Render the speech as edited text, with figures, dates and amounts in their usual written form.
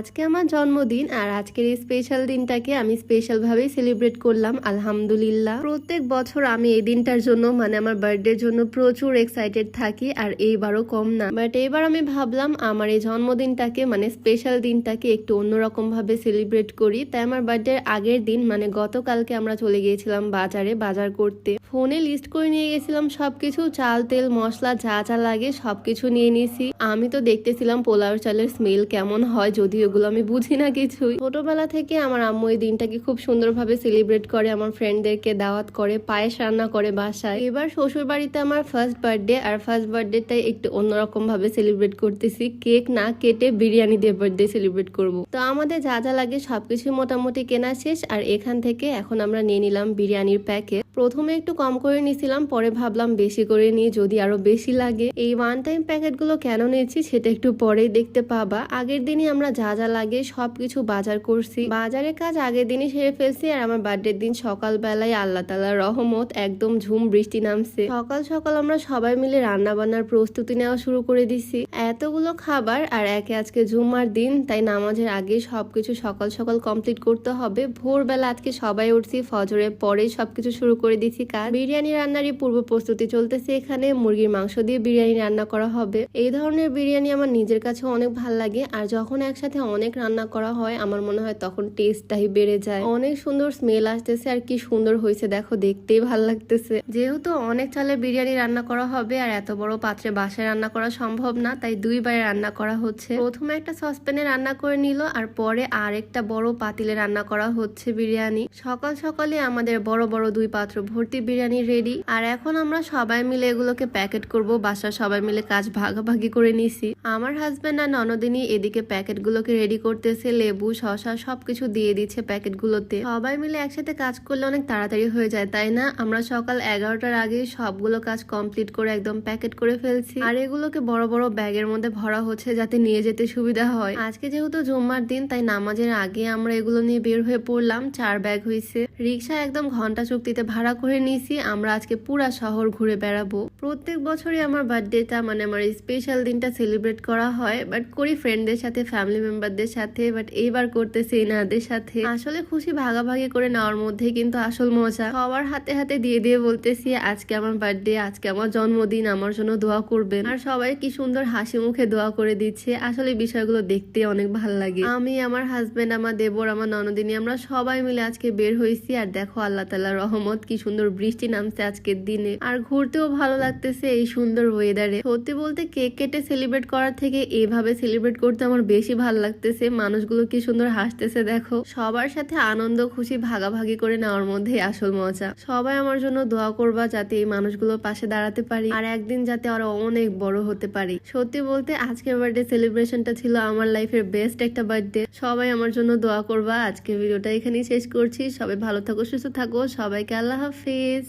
আজকে আমার জন্মদিন আর আজকের এই স্পেশাল দিনটাকে আমি স্পেশাল ভাবেই সেলিব্রেট করলাম আলহামদুলিল্লাহ। প্রত্যেক বছর আমি এই দিনটার জন্য মানে আমার বার্থডের জন্য প্রচুর এক্সাইটেড থাকি আর এইবারও কম না। বাট এইবার আমি ভাবলাম আমার এই জন্মদিনটাকে মানে স্পেশাল দিনটাকে একটু অন্যরকম ভাবে সেলিব্রেট করি। তাই আমার বার্থডের আগের দিন মানে গতকালকে আমরা চলে গিয়েছিলাম বাজারে বাজার করতে। ফোনে লিস্ট করে নিয়ে গেছিলাম সবকিছু, চাল তেল মশলা যা যা লাগে সবকিছু নিয়ে নিয়েছি। আমি তো দেখতেছিলাম পোলাও চালের স্মেল কেমন হয়, যদি ওগুলো আমি বুঝি না কিছুই। ছোটবেলা থেকে আমার আম্মু এই দিনটাকে খুব সুন্দরভাবে সেলিব্রেট করে, আমার ফ্রেন্ডদেরকে দাওয়াত করে, পায়েস রান্না করে বাসায়। এবার শ্বশুর বাড়িতে আমার ফার্স্ট বার্থডে, আর ফার্স্ট বার্থডেটাই একটু অন্যরকম ভাবে সেলিব্রেট করতেছি। কেক না কেটে বিরিয়ানি দিয়ে বার্থডে সেলিব্রেট করব। তো আমাদের যা যা লাগে সবকিছু মোটামুটি কেনা শেষ, আর এখান থেকে এখন আমরা নিয়ে নিলাম বিরিয়ানির প্যাকেট। প্রথমে একটু কম করে নিয়েছিলাম, পরে ভাবলাম বেশি করে নিয়ে যদি আরো বেশি লাগে। এই ওয়ান টাইম প্যাকেট গুলো কেন নিয়েছি সেটা একটু পরেই দেখতে পাবা। আগের দিনই আমরা যা যা লাগে সবকিছু বাজার করছি, বাজারের কাজ আগের দিনই সেরে ফেলছি। আর আমার বার্থডের দিন সকালবেলায় আল্লাহ তাআলার রহমত একদম ঝুম বৃষ্টি নামছে। সকাল সকাল আমরা সবাই মিলে রান্না বান্নার প্রস্তুতি নেওয়া শুরু করে দিছি। এতগুলো খাবার আর একে আজকে জুম্মার দিন, তাই নামাজের আগে সবকিছু সকাল সকাল কমপ্লিট করতে হবে। ভোরবেলা আজকে সবাই উঠছি, ফজরের পরে সবকিছু শুরু করে দিছি কাজ। বিরিয়ানি রান্নারই পূর্ব প্রস্তুতি চলতেছে। এখানে মুরগির মাংস দিয়ে বিরিয়ানি রান্না করা হবে। এই ধরনের বিরিয়ানি আমার নিজের কাছে অনেক ভালো লাগে, আর যখন একসাথে অনেক রান্না করা হয় আমার মনে হয় তখন টেস্টটাই বেড়ে যায়। অনেক সুন্দর স্মেল আসতেছে, আর কি সুন্দর হয়েছে দেখো, দেখতেই ভালো লাগতেছে। যেহেতু অনেক চালের বিরিয়ানি রান্না করা হবে আর এত বড় পাত্রে বাসায় রান্না করা সম্ভব না, তাই দুইবারে রান্না করা হচ্ছে। প্রথমে একটা সসপ্যানে রান্না করে নিল, আর পরে আর একটা বড় পাতিলে রান্না করা হচ্ছে বিরিয়ানি। সকাল সকালে আমাদের বড় বড় দুই পাত্র ভর্তি বিরিয়ানি রেডি। আর এখন আমরা সবাই মিলে এগুলোকে প্যাকেট করব। বাসার সবাই মিলে কাজ ভাগাভাগি করে নিছি। আমার হাজবেন্ড আর ননদিনী এদিকে প্যাকেট গুলোকে রেডি করতেছে, লেবু শসা সবকিছু দিয়ে দিচ্ছে প্যাকেট গুলোতে। সবাই মিলে একসাথে কাজ করলে অনেক তাড়াতাড়ি হয়ে যায়, তাই না? আমরা সকাল 11টার আগে সবগুলো কাজ কমপ্লিট করে একদম প্যাকেট করে ফেলছি। আর এগুলোকে বড় বড় ব্যাগের মধ্যে ভরা হচ্ছে যাতে নিয়ে যেতে সুবিধা হয়। আজকে যেহেতু জুম্মার দিন, তাই নামাজের আগে আমরা এগুলো নিয়ে বের হয়ে পড়লাম। 4 ব্যাগ হয়েছে। রিক্সা একদম ঘন্টা চুক্তিতে ভাড়া করে নিয়েছি। আমরা আজকে পুরা শহর ঘুরে বেড়াবো। প্রত্যেক বছরই আমার বার্থডেটা মানে আমার স্পেশাল দিনটা সেলিব্রেট করা হয়, বাট করি ফ্রেন্ডদের সাথে, ফ্যামিলি মেম্বারদের সাথে, বাট এইবার করতেছি এনাদের সাথে। আসলে খুশি ভাগাভাগি করে নেওয়ার মধ্যে কিন্তু আসল মজা। সবার হাতে হাতে দিয়ে দিয়ে বলতেছি আজকে আমার বার্থডে, আজকে আমার জন্মদিন, আমার জন্য দোয়া করবেন। আর সবাই কি সুন্দর হাসি মুখে দোয়া করে দিচ্ছে। আসলে বিষয়গুলো দেখতে অনেক ভালো লাগে। আমি, আমার হাজবেন্ড, আমার দেবর, আমার ননদিনী আমরা সবাই মিলে আজকে বের হয়েছি। আর দেখো আল্লাহ তাআলার রহমত, কি সুন্দর বৃষ্টি নামছে আজকের দিনে, আর ঘুরতেও ভালো লাগতেছে এই সুন্দর ওয়েদারে। সত্যি বলতে কেক কেটে সেলিব্রেট করার থেকে এইভাবে সেলিব্রেট করতে আমার বেশি ভালো লাগতেছে। মানুষগুলো কি সুন্দর হাসতেছে দেখো। সবার সাথে আনন্দ খুশি ভাগাভাগি করে নেওয়ার মধ্যে আসল মজা। সবাই আমার জন্য দোয়া করবা যাতে এই মানুষগুলোর পাশে দাঁড়াতে পারি, আর একদিন যাতে আরো অনেক বড় হতে পারি। সত্যি বলতে আজকের বার্থডে সেলিব্রেশনটা ছিল আমার লাইফের বেস্ট একটা বার্থডে। সবাই আমার জন্য দোয়া করবা। আজকে ভিডিওটা এখানেই শেষ করছি। সবাই ভালো থাকো, সুস্থ থাকো। সবাইকে আল্লাহ হাফেজ।